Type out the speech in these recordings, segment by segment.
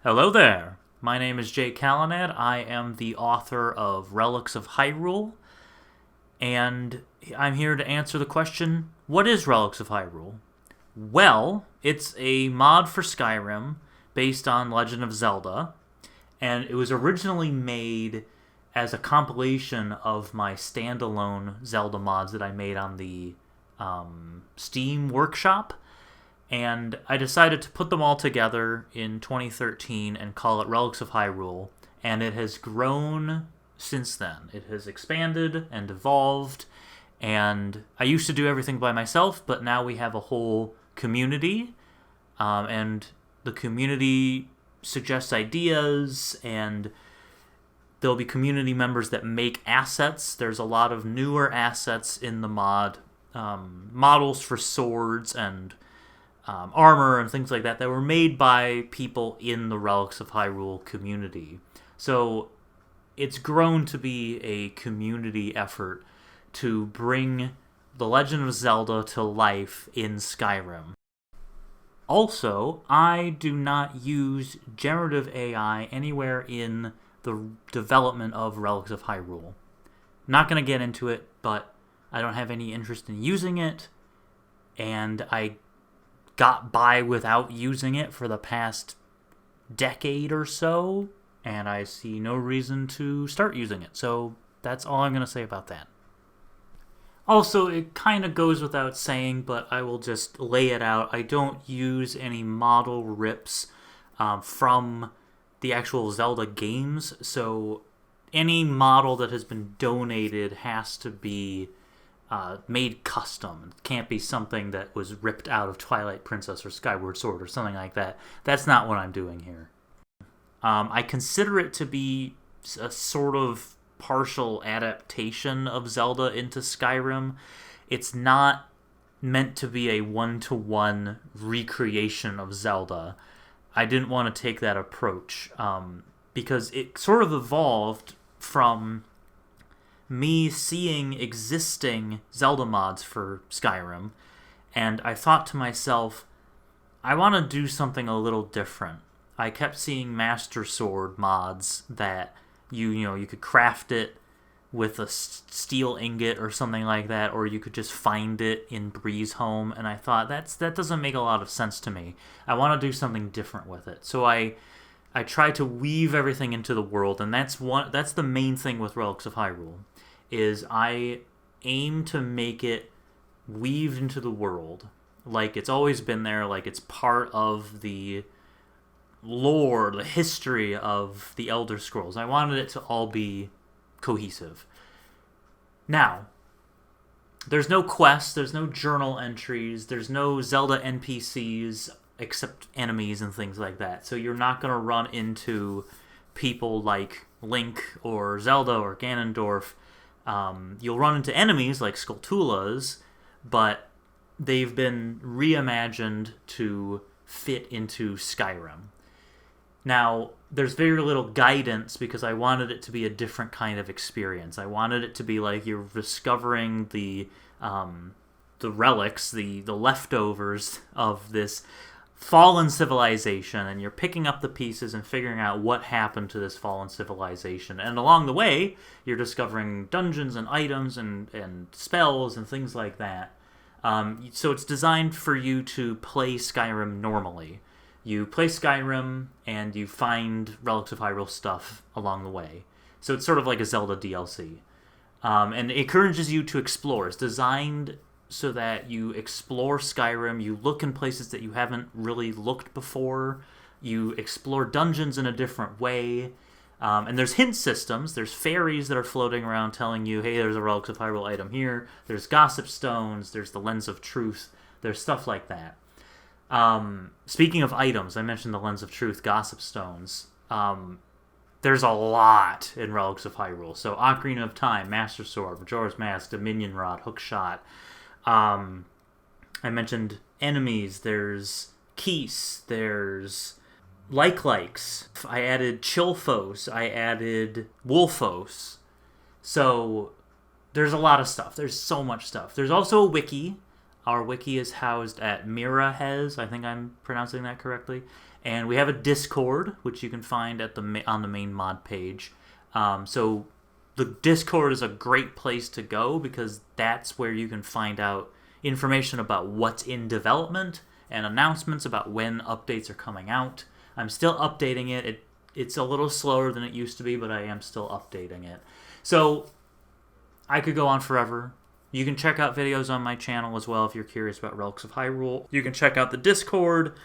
Hello there. My name is Jay Callanan. I am the author of Relics of Hyrule, and I'm here to answer the question, what is Relics of Hyrule? Well, it's a mod for Skyrim based on Legend of Zelda, and it was originally made as a compilation of my standalone Zelda mods that I made on the Steam Workshop. And I decided to put them all together in 2013 and call it Relics of Hyrule. And it has grown since then. It has expanded and evolved. And I used to do everything by myself, but now we have a whole community. And the community suggests ideas, and there'll be community members that make assets. There's a lot of newer assets in the mod. Models for swords and armor and things like that were made by people in the Relics of Hyrule community. So it's grown to be a community effort to bring The Legend of Zelda to life in Skyrim. Also, I do not use generative AI anywhere in the development of Relics of Hyrule. Not going to get into it, but I don't have any interest in using it, and I got by without using it for the past decade or so, and I see no reason to start using it. So that's all I'm going to say about that. Also, it kind of goes without saying, but I will just lay it out. I don't use any model rips from the actual Zelda games, so any model that has been donated has to be made custom. It can't be something that was ripped out of Twilight Princess or Skyward Sword or something like that. That's not what I'm doing here. I consider it to be a sort of partial adaptation of Zelda into Skyrim. It's not meant to be a one-to-one recreation of Zelda. I didn't want to take that approach because it sort of evolved from me seeing existing Zelda mods for Skyrim, and I thought to myself, I want to do something a little different. I kept seeing Master Sword mods that you could craft it with a steel ingot or something like that, or you could just find it in Bree's home, and I thought that doesn't make a lot of sense to me. I want to do something different with it. So I try to weave everything into the world, and that's the main thing with Relics of Hyrule, is I aim to make it weaved into the world like it's always been there, like it's part of the lore, the history of the Elder Scrolls. I wanted it to all be cohesive. Now, there's no quests, there's no journal entries, there's no Zelda NPCs except enemies and things like that. So you're not going to run into people like Link or Zelda or Ganondorf. You'll run into enemies like Skulltulas, but they've been reimagined to fit into Skyrim. Now, there's very little guidance because I wanted it to be a different kind of experience. I wanted it to be like you're discovering the relics, the leftovers of this fallen civilization, and you're picking up the pieces and figuring out what happened to this fallen civilization. And along the way, you're discovering dungeons and items and spells and things like that. So it's designed for you to play Skyrim normally. You play Skyrim, and you find Relics of Hyrule stuff along the way. So it's sort of like a Zelda DLC. And it encourages you to explore. It's designed so that you explore Skyrim, you look in places that you haven't really looked before, you explore dungeons in a different way, and there's hint systems. There's fairies that are floating around telling you, hey, there's a Relics of Hyrule item here, there's gossip stones, there's the Lens of Truth, there's stuff like that. Speaking of items, I mentioned the Lens of Truth, gossip stones. There's a lot in Relics of Hyrule. So Ocarina of Time, Master Sword, Majora's Mask, Dominion Rod, Hookshot. I mentioned enemies. There's Keese. There's likes. I added Chilfos. I added Wolfos. So there's a lot of stuff. There's so much stuff. There's also a wiki. Our wiki is housed at Mirahez. I think I'm pronouncing that correctly. And we have a Discord, which you can find at on the main mod page. So the Discord is a great place to go because that's where you can find out information about what's in development and announcements about when updates are coming out. I'm still updating it. It's a little slower than it used to be, but I am still updating it. So I could go on forever. You can check out videos on my channel as well if you're curious about Relics of Hyrule. You can check out the Discord.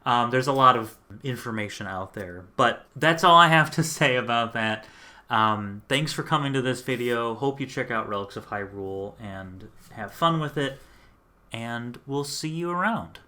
There's a lot of information out there. But that's all I have to say about that. Thanks for coming to this video. Hope you check out Relics of Hyrule and have fun with it. And we'll see you around.